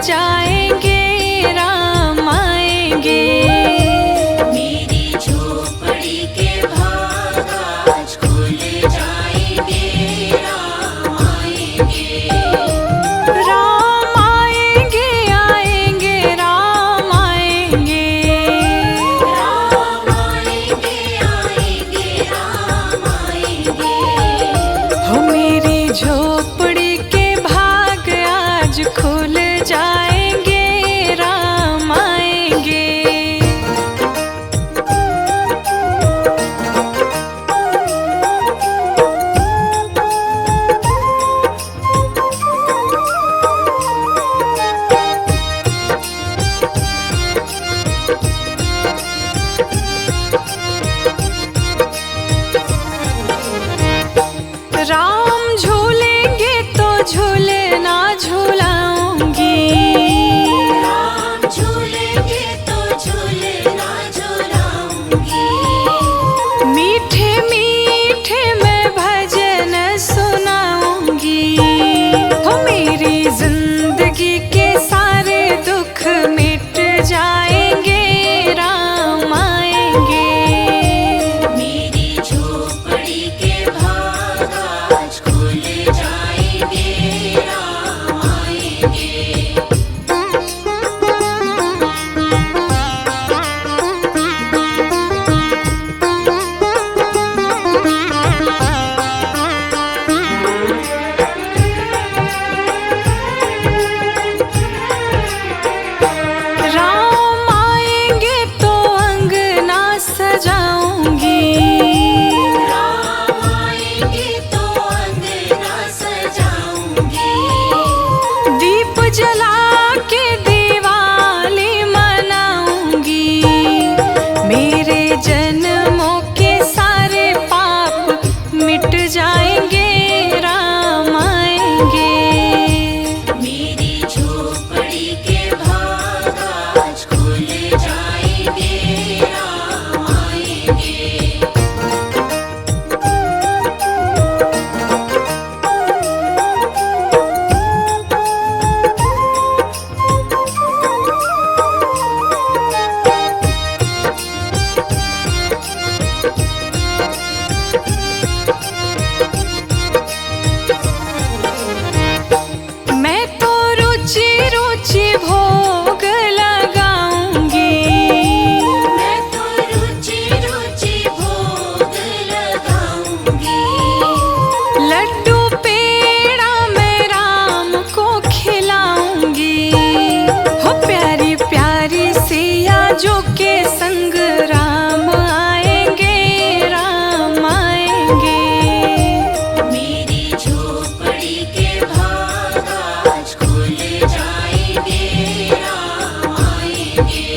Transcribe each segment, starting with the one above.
जाएंगे, राम आएंगे। मेरी झोपड़ी के भाग आज खुल जाएंगे, राम आएंगे। राम आएंगे, आएंगे, राम आएंगे। राम आएंगे, आएंगे, राम आएंगे। हो मेरी झोपड़ी के भाग आज खुल जाएंगे, राम आएंगे। राम झूलेंगे तो झूले ना झूलाऊंगी। राम झूलेंगे तो झूले ना झूलाऊंगी। मीठे मीठे मैं भजन सुनाऊंगी। हो मेरी जिंदगी के सारे दुख मिट जाएंगे, राम आएंगे। मेरी झोपड़ी के भाग आज खुल जाएंगे, राम आएंगे। राम आएंगे तो अंगना सजाऊंगी। राम आएंगे तो अंगना सजाऊंगी। दीप जला के दिवाली मनाऊंगी। मेरे जन्मों के सारे पाप मिट जाएंगे, राम आएंगे। मेरी झोपड़ी के भाग आज खुल जाएंगे, राम आएंगे। मैं तो रुचि रुचि भोग लगाऊंगी। मैं तो रुचि रुचि भोग लगाऊंगी। लड्डू पेड़ा मैं राम को खिलाऊंगी। हो प्यारी प्यारी सिया जो के संग राम आएंगे, राम आएंगे। मेरी झोपड़ी के भाग आज खुल जाएंगे, राम आएंगे।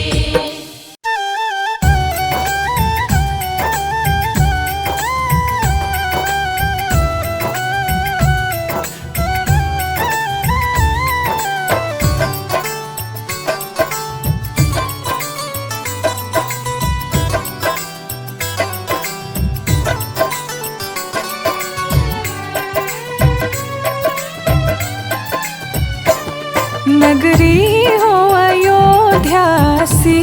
नगरी हो अयोध्या सी।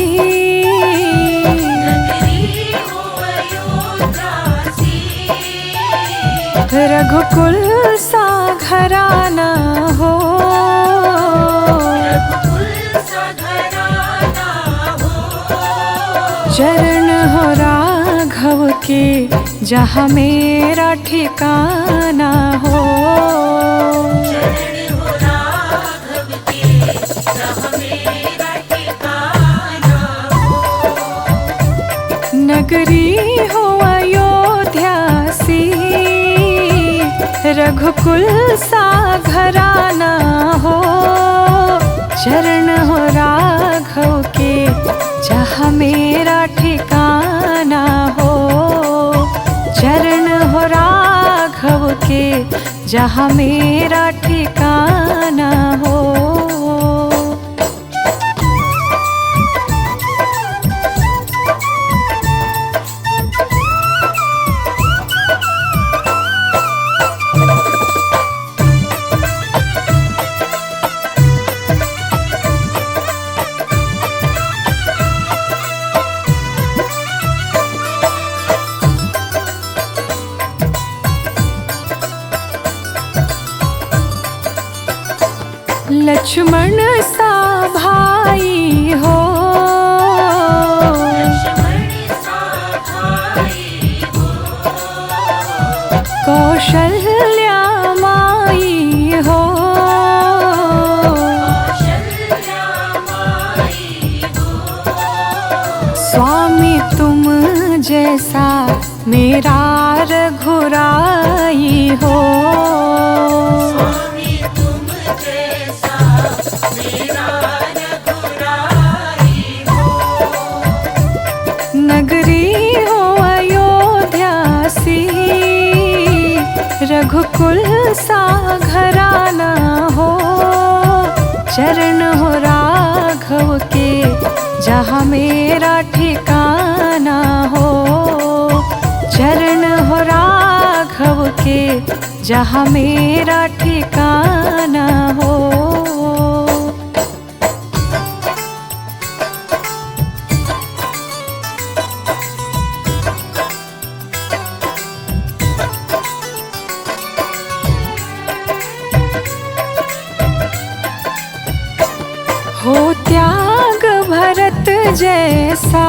नगरी हो अयोध्या सी। रघुकुल सा घराना हो। रघुकुल सा घराना हो। चरण हो राघव के जहाँ मेरा ठिकाना हो। नगरी हो अयोध्या सी। रघुकुल सा घराना हो। चरण हो राघव के जहाँ मेरा ठिकाना हो। चरण हो राघव के जहाँ मेरा ठिकाना हो। लक्ष्मण सा भाई हो, कौशल्या माई हो, स्वामी तुम जैसा मेरा रघुराई हो, स्वामी तुम जैसा मेरा रघुराई हो। नगरी हो अयोध्या सी, रघुकुल सा घराना हो, चरण हो राघव के जहाँ मेरा ठिकाना हो, चरण हो राघव के जहाँ मेरा ठिकाना हो। हो त्याग भरत जैसा,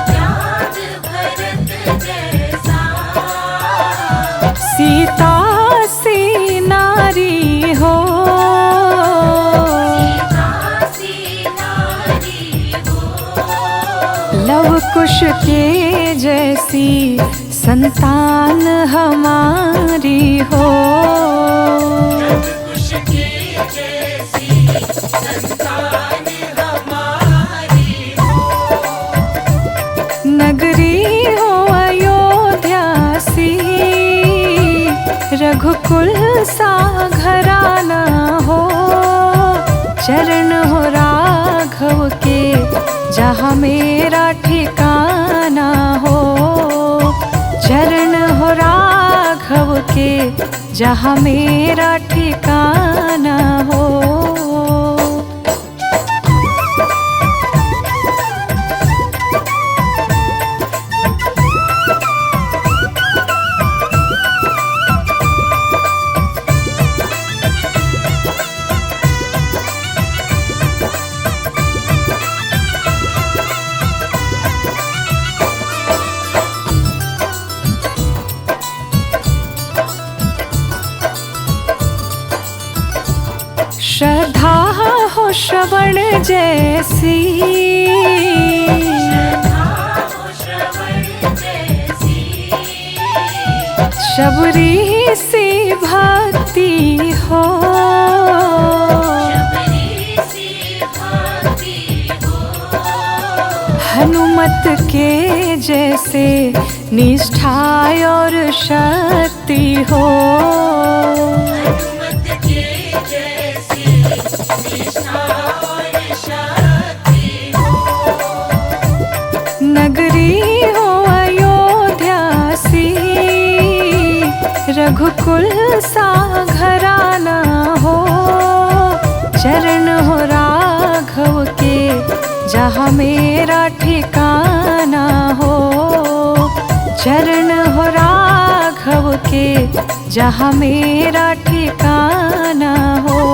त्याग भरत जैसा, सीता सी नारी हो, सीता सी नारी हो। लव कुश के जैसी संतान हमारी हो, लव कुश के जैसी संतान हमारी हो। नगरी हो अयोध्या सी, रघुकुल सा घराना हो, चरण हो राघव के जहाँ मेरा ठिकाना हो, चरण हो राघव के जहाँ मेरा ठिकाना हो। श्रद्धा हो श्रवण जैसी, शबरी सी भक्ति हो, हनुमत के जैसे निष्ठा और शक्ति हो, नगरी हो अयोध्या सी, रघुकुल सा घराना हो, चरण हो राघव के जहाँ मेरा ठिकाना हो, चरण हो राघव के जहाँ मेरा ठिकाना हो।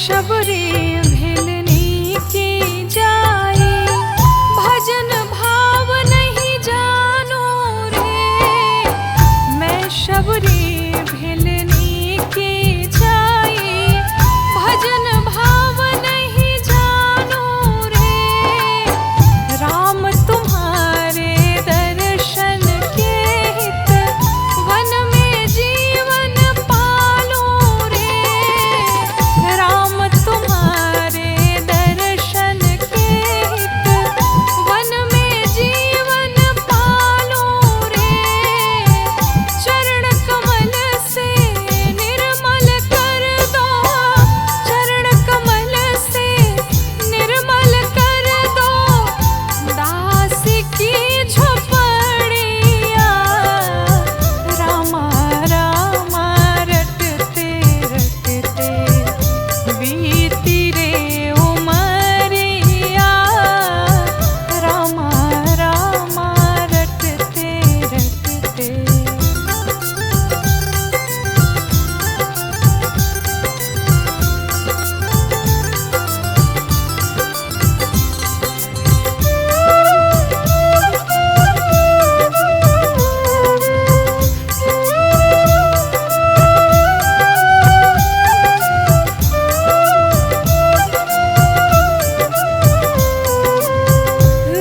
शबरी भिलनी की जाए, भजन भाव नहीं जानो रे। मैं शबरी भिलनी की जाए, भजन भाव नहीं जानो रे। राम तुम्हारे दर्शन के हित, वन में जीवन पालो रे। राम तुम्हारे दर्शन के हित, वन में जीवन पालो रे। चरण कमल से निर्मल कर दो, चरण कमल से निर्मल कर दो। दास की झोपड़िया, रामा रामा रटते रटते बीती रे उमरिया। रामा रामा रटते रटते।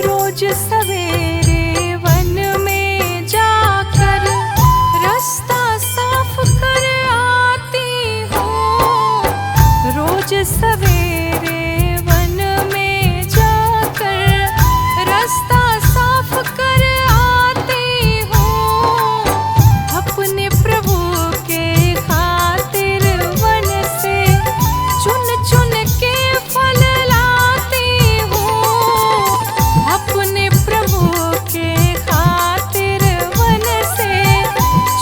रोज सवेरे वन में जाकर रास्ता साफ कर आती हूँ। रोज सवेरे वन में जाकर रास्ता साफ कर आती हूँ। अपने प्रभु के खातिर वन से चुन चुन के फल लाती हूँ। अपने प्रभु के खातिर वन से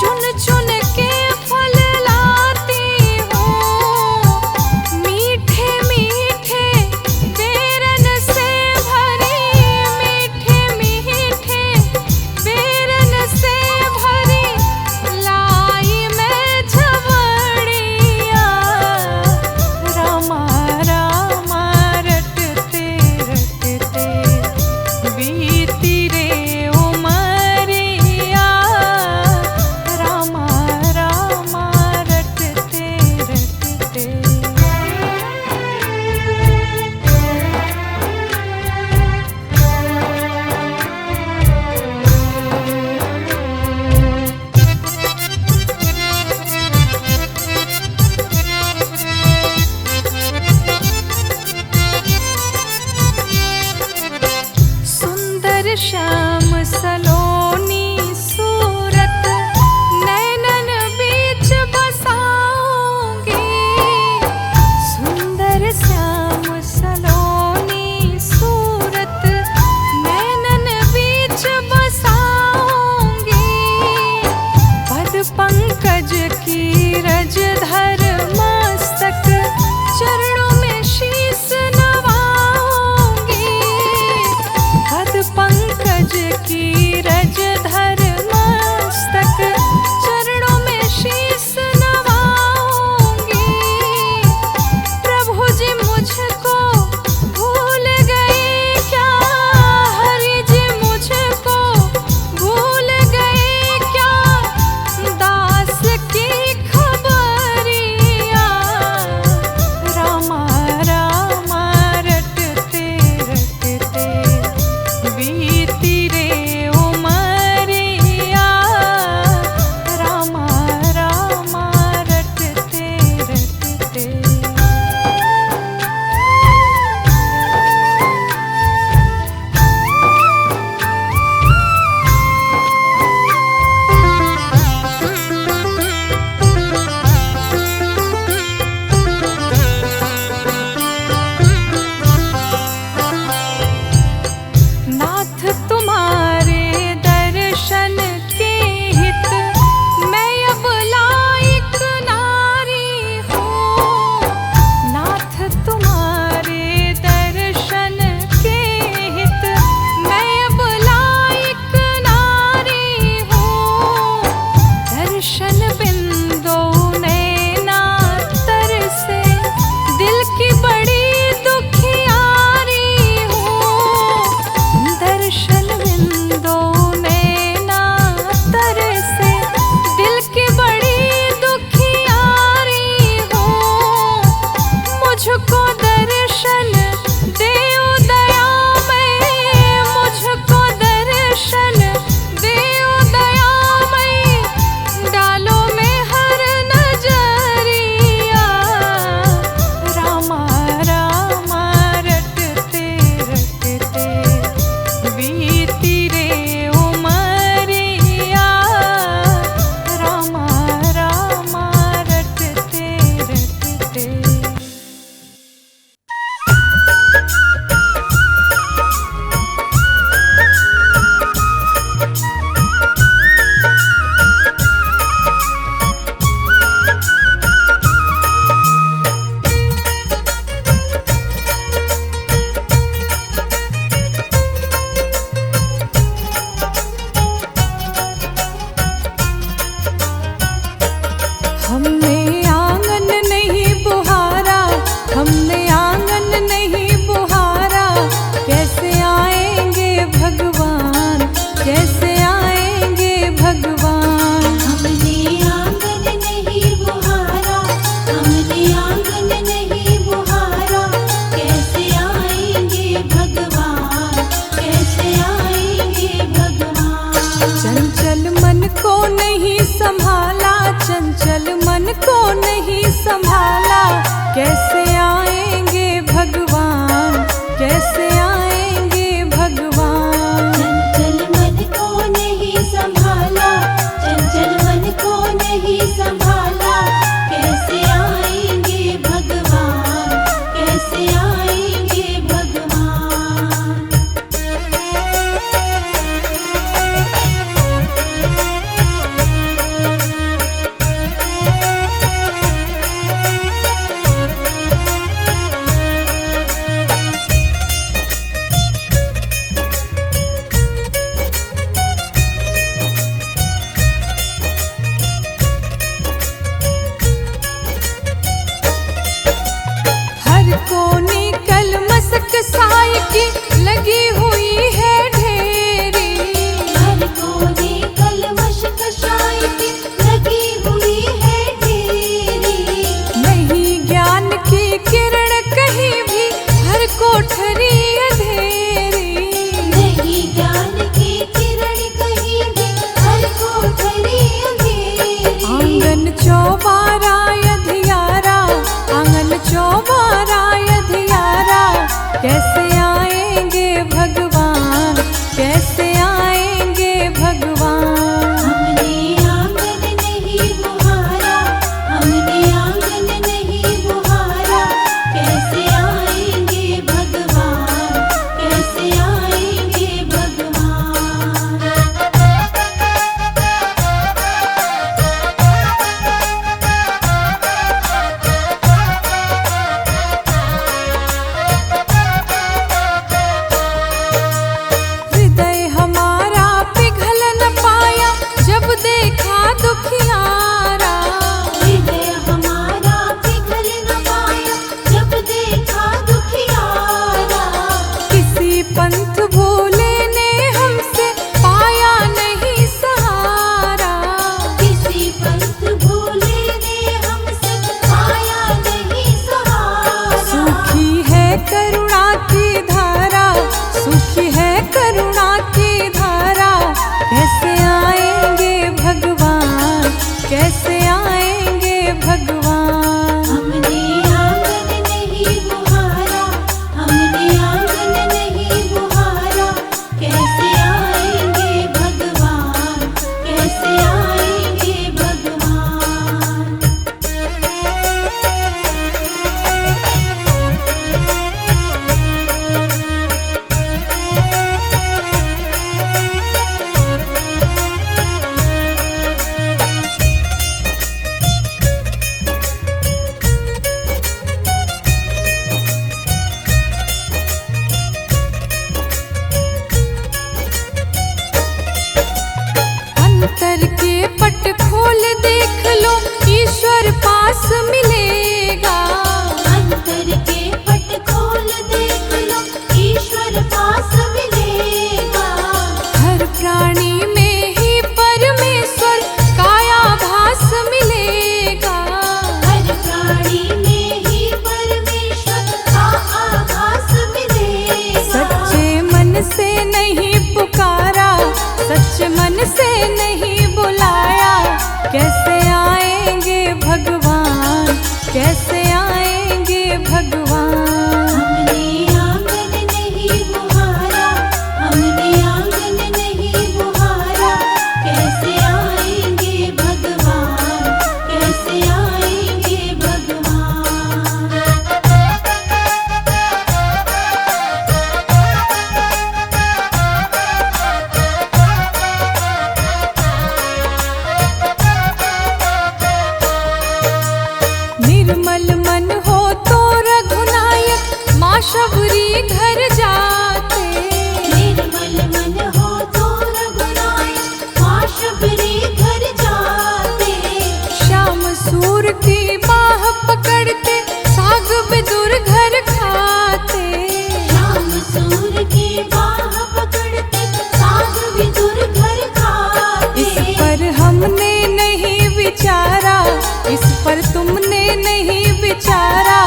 चुन चुन के फल लाती हूँ। मीठे संभाला, कैसे आएंगे भगवान, कैसे आएंगे भगवान। चंचल मन को नहीं संभाला, चंचल मन को नहीं संभाला, कैसे आएंगे भगवान, कैसे आएंगे भगवान। हर कोने कलमसक साई की लगी हुई है ढेरी, हर कोने कलमश कशाय की लगी हुई है ढेरी। नहीं ज्ञान की किरण कहीं भी, हर कोठरी अंधेरी। नहीं ज्ञान की किरण कहीं भी, हर कोठरी अंधेरी। आंगन चौबारा अधियारा, आंगन चौबारा अधियारा, कैसे आएंगे भगवान, कैसे आएंगे भगवान। हमने आंगन नहीं बुहारा, हमने आंगन नहीं बुहारा, कैसे आएंगे भगवान, कैसे आएंगे भगवान। हृदय हमारा पिघल न पाया, जब देखा दुखियारा। हृदय हमारा पिघल न पाया, जब देखा दुखियारा। किसी पंथ भोले ने हमसे पाया नहीं सहारा। किसी पंथ भोले ने हमसे पाया नहीं सहारा। सूखी है करुणा की धारा, सूखी है करुणा की धारा, कैसे आएंगे भगवान, कैसे आएंगे भगवान। हमने आंगन नहीं बुहारा, हमने आंगन नहीं बुहारा, कैसे आएंगे भगवान, कैसे आएंगे भगवान। अंतर के पट खोल देख लो, ईश्वर पास मिलेगा। अंतर के पट खोल देख लो, ईश्वर पास मिलेगा। हर प्राणी में ही परमेश्वर काया भास मिलेगा। हर प्राणी में ही परमेश्वर का आभास मिलेगा। सच्चे मन से नहीं पुकारा, सच्चे मन से नहीं बुलाया, कैसे आएंगे भगवान, कैसे आएंगे भगवान। हमने आंगन नहीं बुहारा, हमने आंगन नहीं बुहारा, कैसे आएंगे भगवान, कैसे आएंगे भगवान। निर्मल मन हो तो रघुनायक, माँ शबरी घर जाते। निर्मल मन हो तो रघुनायक, माँ शबरी घर जाते। श्याम सूर की बाह पकड़ते, साग विदुर घर खाते। श्याम सूर की बाह पकड़ते, साग विदुर घर खाते। इस पर हमने नहीं विचारा, इस पर तुमने नहीं विचारा,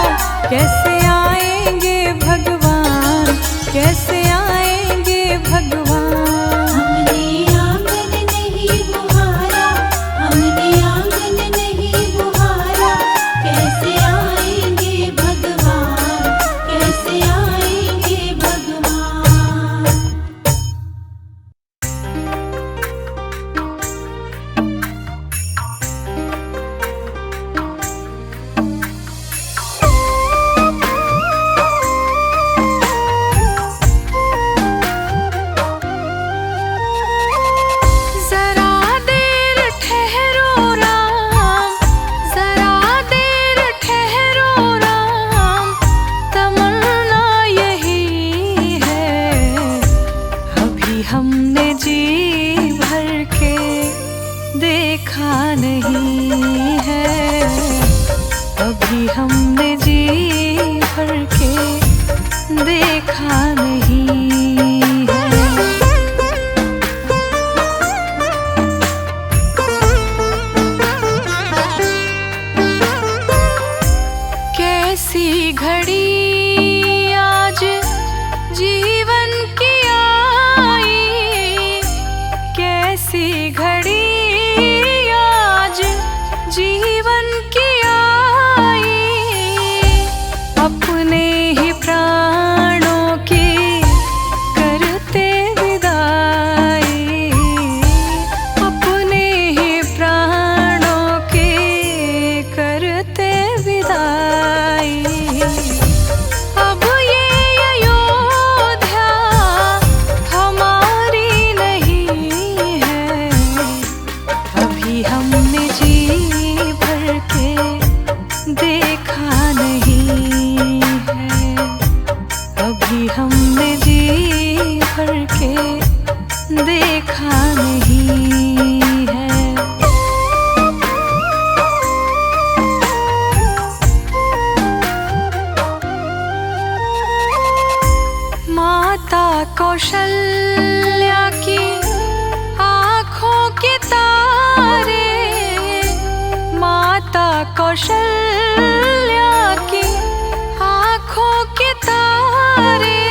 कैसे आएंगे भगवान, कैसे आएंगे भगवान। हमने आंगन नहीं बुहारा, हमने आंगन नहीं बुहारा, कैसे हमने जी भर के देखा नहीं है। कैसी घड़ी आज जीवन की आई, कैसी घड़ी आज जीवन की आई, अपने ही प्राणों की करते विदाई, अपने ही प्राणों की करते विदाई। अब ये अयोध्या हमारी नहीं है, अभी हमने जी भर के देखा नहीं है, अभी हमने जी भर के देखा नहीं है। माता कौशल्या की आँखों के तारे, माता कौशल्या की आँखों के तारे,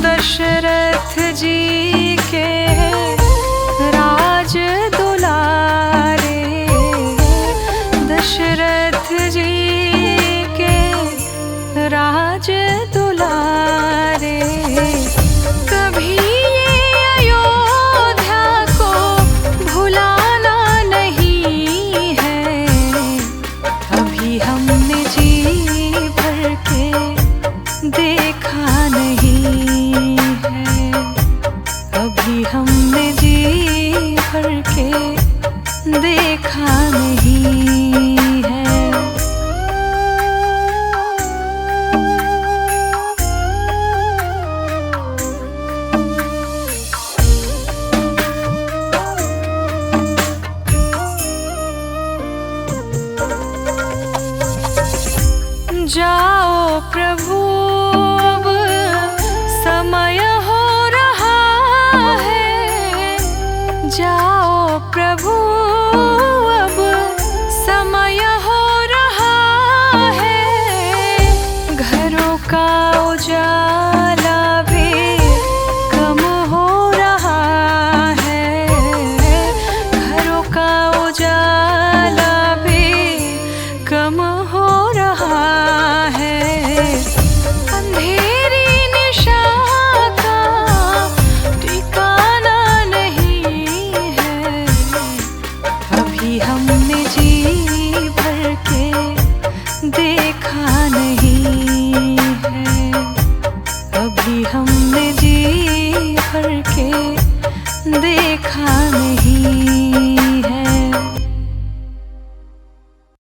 दशरथ जी के राज दुलारे, दशरथ जी के राज दुलारे। कभी ये अयोध्या को भुलाना नहीं है, अभी हमने जी भर के देखा नहीं है, अभी हमने जी भर के देखा नहीं है। जाओ प्रभु अब समय हो रहा है, जाओ प्रभु अब समय हो रहा है, घरों का उजाला भी कम हो रहा है, घरों का उजाला भी कम हो रहा